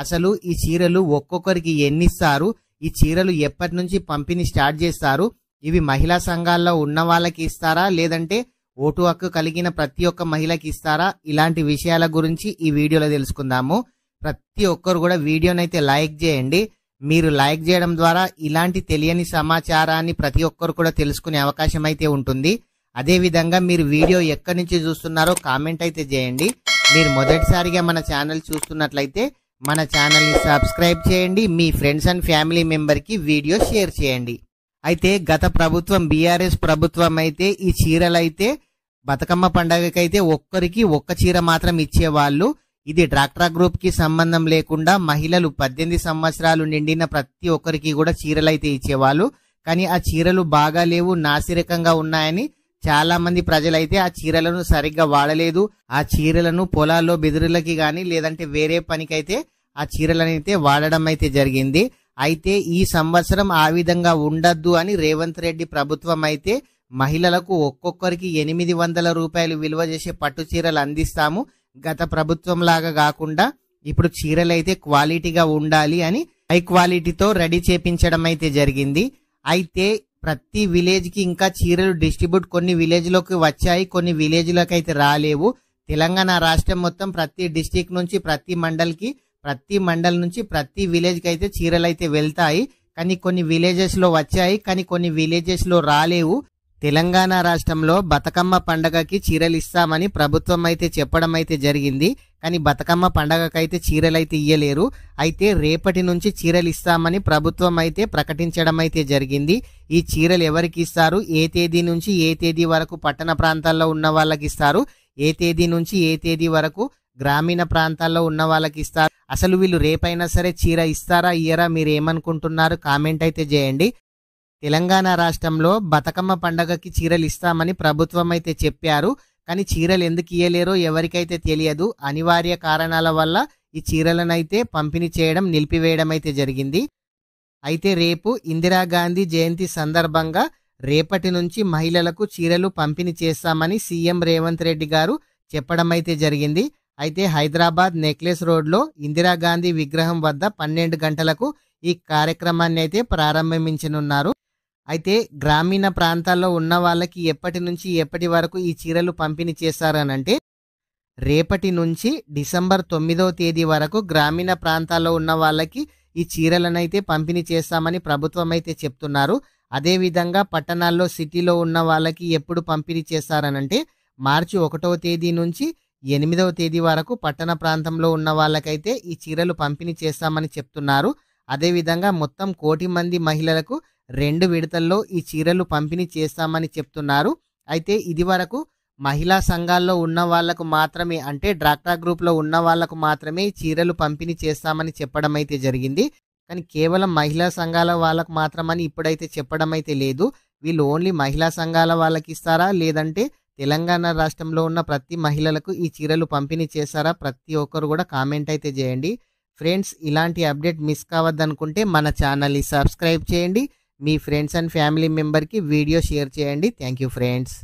అసలు ఈ చీరలు ఒక్కొక్కరికి ఎన్ని ఇస్తారు, ఈ చీరలు ఎప్పటి నుంచి పంపిణీ స్టార్ట్ చేస్తారు, ఇవి మహిళా సంఘాల్లో ఉన్న వాళ్ళకి ఇస్తారా లేదంటే ఓటు హక్కు కలిగిన ప్రతి ఒక్క మహిళకి ఇస్తారా, ఇలాంటి విషయాల గురించి ఈ వీడియోలో తెలుసుకుందాము. ప్రతి ఒక్కరు కూడా వీడియోనైతే లైక్ చేయండి. మీరు లైక్ చేయడం ద్వారా ఇలాంటి తెలియని సమాచారాన్ని ప్రతి ఒక్కరు కూడా తెలుసుకునే అవకాశం అయితే ఉంటుంది. అదే విధంగా మీరు వీడియో ఎక్కడి నుంచి చూస్తున్నారో కామెంట్ అయితే చేయండి. మీరు మొదటిసారిగా మన ఛానల్ చూస్తున్నట్లయితే మన ఛానల్ని సబ్స్క్రైబ్ చేయండి. మీ ఫ్రెండ్స్ అండ్ ఫ్యామిలీ మెంబర్కి వీడియో షేర్ చేయండి. అయితే గత ప్రభుత్వం బీఆర్ఎస్ ప్రభుత్వం అయితే ఈ చీరలైతే బతుకమ్మ పండగకైతే ఒక్కరికి ఒక్క చీర మాత్రం ఇచ్చేవాళ్ళు. ఇది డ్వాక్రా గ్రూప్ కి సంబంధం లేకుండా మహిళలు 18 సంవత్సరాలు నిండిన ప్రతి ఒక్కరికి కూడా చీరలైతే ఇచ్చేవాళ్ళు. కానీ ఆ చీరలు బాగా లేవు, నాసిరకంగా ఉన్నాయని చాలా మంది ప్రజలైతే ఆ చీరలను సరిగ్గా వాడలేదు. ఆ చీరలను పొలాల్లో బెదిరులకి గాని లేదంటే వేరే పనికైతే ఆ చీరలనైతే వాడడం అయితే జరిగింది. అయితే ఈ సంవత్సరం ఆ విధంగా ఉండద్దు అని రేవంత్ రెడ్డి ప్రభుత్వం అయితే మహిళలకు ఒక్కొక్కరికి 800 రూపాయలు విలువ చేసే పట్టు చీరలు అందిస్తాము, గత ప్రభుత్వం లాగా కాకుండా ఇప్పుడు చీరలైతే క్వాలిటీగా ఉండాలి అని హై క్వాలిటీతో రెడీ చేపించడం అయితే జరిగింది. అయితే ప్రతి విలేజ్ కి ఇంకా చీరలు డిస్ట్రిబ్యూట్ కొన్ని విలేజ్ లోకి వచ్చాయి, కొన్ని విలేజ్ లకు అయితే రాలేవు. తెలంగాణ రాష్ట్రం మొత్తం ప్రతి డిస్టిక్ నుంచి ప్రతి మండల్ నుంచి ప్రతి విలేజ్ కి అయితే చీరలు అయితే వెళ్తాయి. కానీ కొన్ని విలేజెస్ లో వచ్చాయి, కానీ కొన్ని విలేజెస్ లో రాలేవు. తెలంగాణ రాష్ట్రంలో బతుకమ్మ పండగకి చీరలు ఇస్తామని ప్రభుత్వం అయితే చెప్పడం అయితే జరిగింది. కానీ బతుకమ్మ పండగకైతే చీరలు అయితే ఇయ్యలేరు. అయితే రేపటి నుంచి చీరలు ఇస్తామని ప్రభుత్వం అయితే ప్రకటించడం అయితే జరిగింది. ఈ చీరలు ఎవరికి ఇస్తారు, ఏ తేదీ నుంచి ఏ తేదీ వరకు పట్టణ ప్రాంతాల్లో ఉన్న వాళ్ళకి ఇస్తారు, ఏ తేదీ నుంచి ఏ తేదీ వరకు గ్రామీణ ప్రాంతాల్లో ఉన్న వాళ్ళకి ఇస్తారు, అసలు వీళ్ళు రేపైనా సరే చీర ఇస్తారా ఇయ్యరా, మీరు ఏమనుకుంటున్నారు కామెంట్ అయితే చేయండి. తెలంగాణ రాష్ట్రంలో బతుకమ్మ పండగకి చీరలు ఇస్తామని ప్రభుత్వం అయితే చెప్పారు. కానీ చీరలు ఎందుకు ఇయ్యలేరో ఎవరికైతే తెలియదు. అనివార్య కారణాల వల్ల ఈ చీరలనైతే పంపిణీ చేయడం నిలిపివేయడం అయితే జరిగింది. అయితే రేపు ఇందిరాగాంధీ జయంతి సందర్భంగా రేపటి నుంచి మహిళలకు చీరలు పంపిణీ చేస్తామని సీఎం రేవంత్ రెడ్డి గారు చెప్పడం అయితే జరిగింది. అయితే హైదరాబాద్ నెక్లెస్ రోడ్లో ఇందిరాగాంధీ విగ్రహం వద్ద 12 గంటలకు ఈ కార్యక్రమాన్ని అయితే ప్రారంభించనున్నారు. అయితే గ్రామీణ ప్రాంతాల్లో ఉన్న వాళ్ళకి ఎప్పటి నుంచి ఎప్పటి వరకు ఈ చీరలు పంపిణీ చేస్తారనంటే రేపటి నుంచి డిసెంబర్ 9వ తేదీ వరకు గ్రామీణ ప్రాంతాల్లో ఉన్న వాళ్ళకి ఈ చీరలనైతే పంపిణీ చేస్తామని ప్రభుత్వం అయితే చెప్తున్నారు. అదేవిధంగా పట్టణాల్లో సిటీలో ఉన్న వాళ్ళకి ఎప్పుడు పంపిణీ చేస్తారనంటే మార్చి 1వ తేదీ నుంచి 8వ తేదీ వరకు పట్టణ ప్రాంతంలో ఉన్న వాళ్ళకైతే ఈ చీరలు పంపిణీ చేస్తామని చెప్తున్నారు. అదేవిధంగా మొత్తం 1 కోటి మంది మహిళలకు 2 విడతల్లో ఈ చీరలు పంపిణీ చేస్తామని చెప్తున్నారు. అయితే ఇది వరకు మహిళా సంఘాల్లో ఉన్న వాళ్లకు మాత్రమే, అంటే డ్వాక్రా గ్రూప్ లో ఉన్న వాళ్లకు మాత్రమే ఈ చీరలు పంపిణీ చేస్తామని చెప్పడం అయితే జరిగింది. కానీ కేవలం మహిళా సంఘాల వాళ్ళకు మాత్రమని ఇప్పుడైతే చెప్పడం అయితే లేదు. వీళ్ళు ఓన్లీ మహిళా సంఘాల వాళ్ళకి ఇస్తారా లేదంటే తెలంగాణ రాష్ట్రంలో ఉన్న ప్రతి మహిళలకు ఈ చీరలు పంపిణీ చేస్తారా, ప్రతి ఒక్కరు కూడా కామెంట్ అయితే చేయండి. ఫ్రెండ్స్, ఇలాంటి అప్డేట్ మిస్ కావద్దనుకుంటే మన ఛానల్ని సబ్స్క్రైబ్ చేయండి. మీ ఫ్రెండ్స్ అండ్ ఫ్యామిలీ మెంబర్కి వీడియో షేర్ చేయండి. Thank you friends.